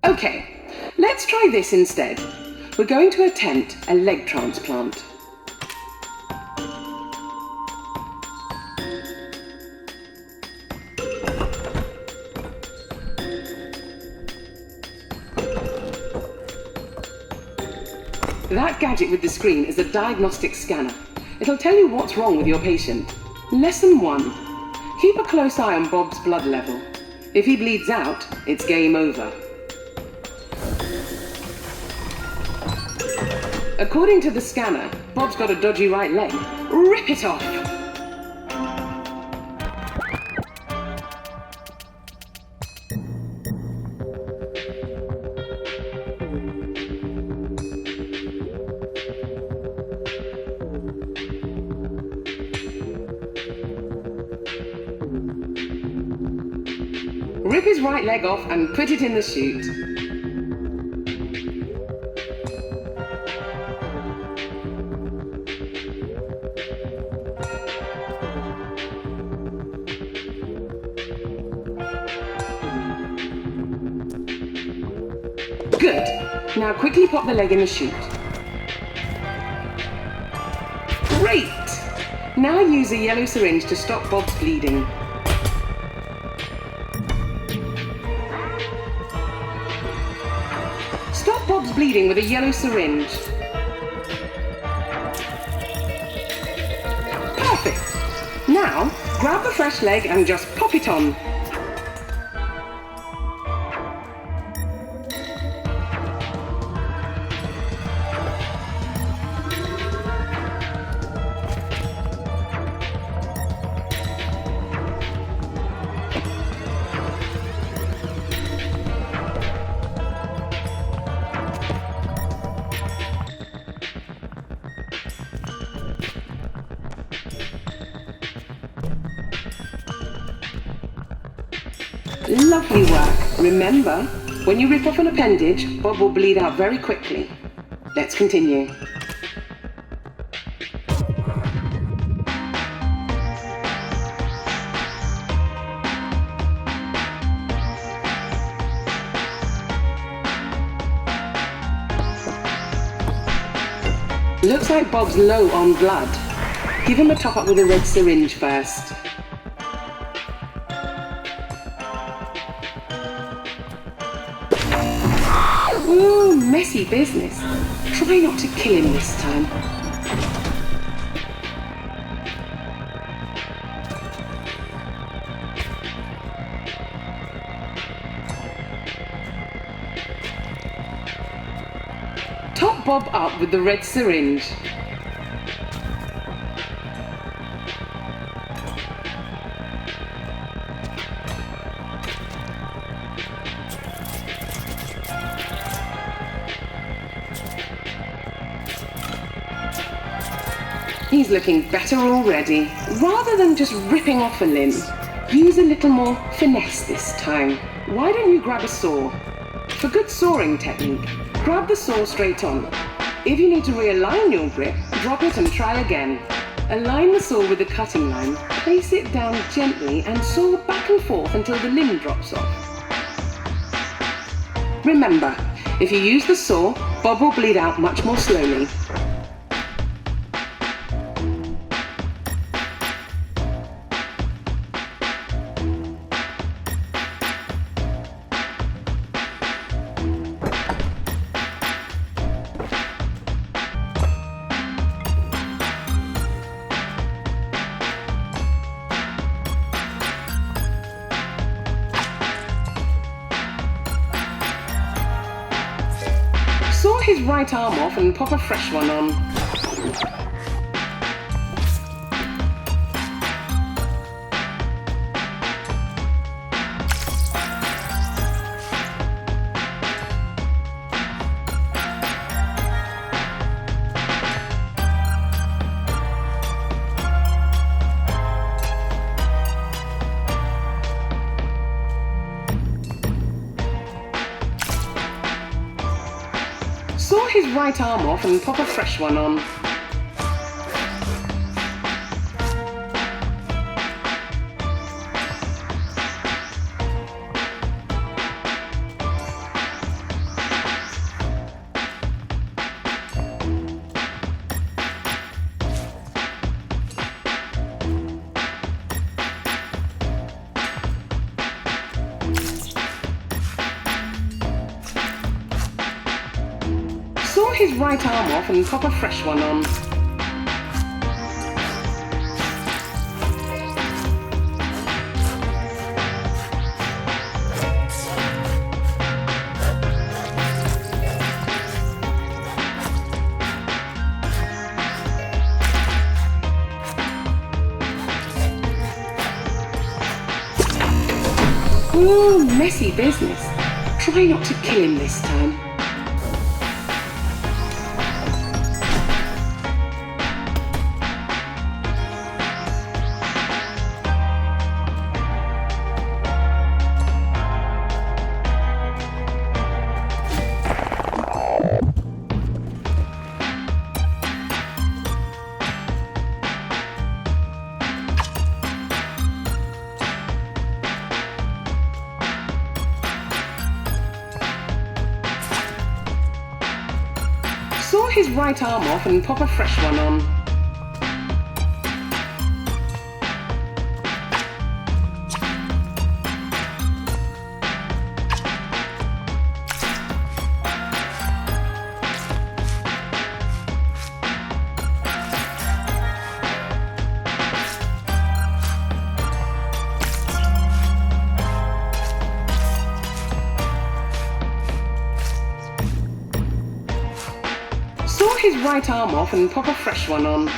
Okay, let's try this instead. We're going to attempt a leg transplant. That gadget with the screen is a diagnostic scanner. It'll tell you what's wrong with your patient. Lesson 1. Keep a close eye on Bob's blood level. If he bleeds out, it's game over. According to the scanner, Bob's got a dodgy right leg. Rip it off! Rip his right leg off and put it in the chute. Good. Now quickly pop the leg in the chute. Great! Now use a yellow syringe to stop Bob's bleeding. Stop Bob's bleeding with a yellow syringe. Perfect! Now, grab the fresh leg and just pop it on. Lovely work. Remember, when you rip off an appendage, Bob will bleed out very quickly. Let's continue. Looks like Bob's low on blood. Give him a top-up with a red syringe first. Ooh, messy business. Try not to kill him this time. Top Bob up with the red syringe. He's looking better already. Rather than just ripping off a limb, use a little more finesse this time. Why don't you grab a saw? For good sawing technique, grab the saw straight on. If you need to realign your grip, drop it and try again. Align the saw with the cutting line, place it down gently and saw back and forth until the limb drops off. Remember, if you use the saw, Bob will bleed out much more slowly. Saw his right arm off and pop a fresh one on. Saw his right arm off and pop a fresh one on. his right arm off and pop a fresh one on. Ooh, messy business. Try not to kill him this time. Saw his right arm off and pop a fresh one on. Saw his right arm off and pop a fresh one on.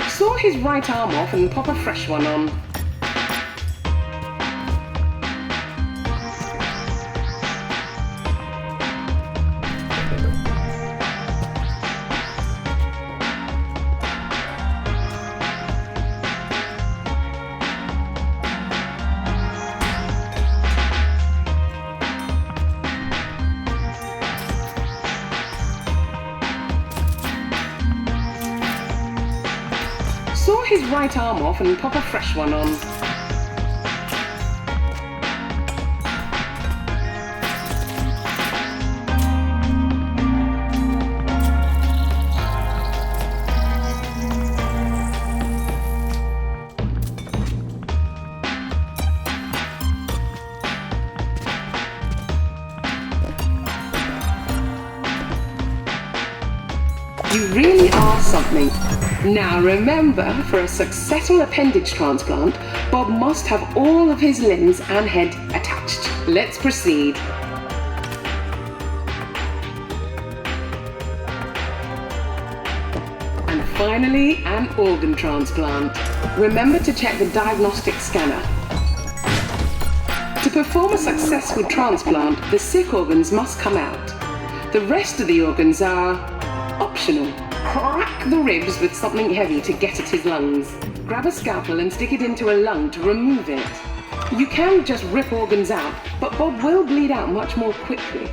Saw his right arm off and pop a fresh one on. Saw his right arm off and pop a fresh one on. You really are something. Now remember, for a successful appendage transplant, Bob must have all of his limbs and head attached. Let's proceed. And finally, an organ transplant. Remember to check the diagnostic scanner. To perform a successful transplant, the sick organs must come out. The rest of the organs are optional. Crack the ribs with something heavy to get at his lungs. Grab a scalpel and stick it into a lung to remove it. You can just rip organs out, but Bob will bleed out much more quickly.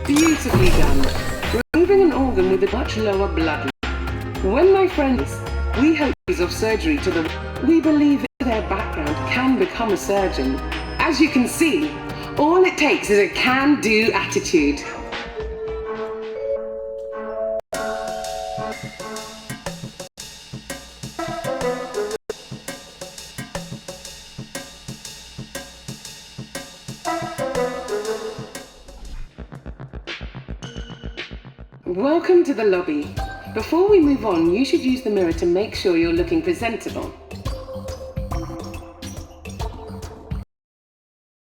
Beautifully done. Removing an organ with a much lower blood level. When my friends, we hope of surgery to the... We believe their background can become a surgeon. As you can see, all it takes is a can-do attitude. Welcome to the lobby. Before we move on, you should use the mirror to make sure you're looking presentable.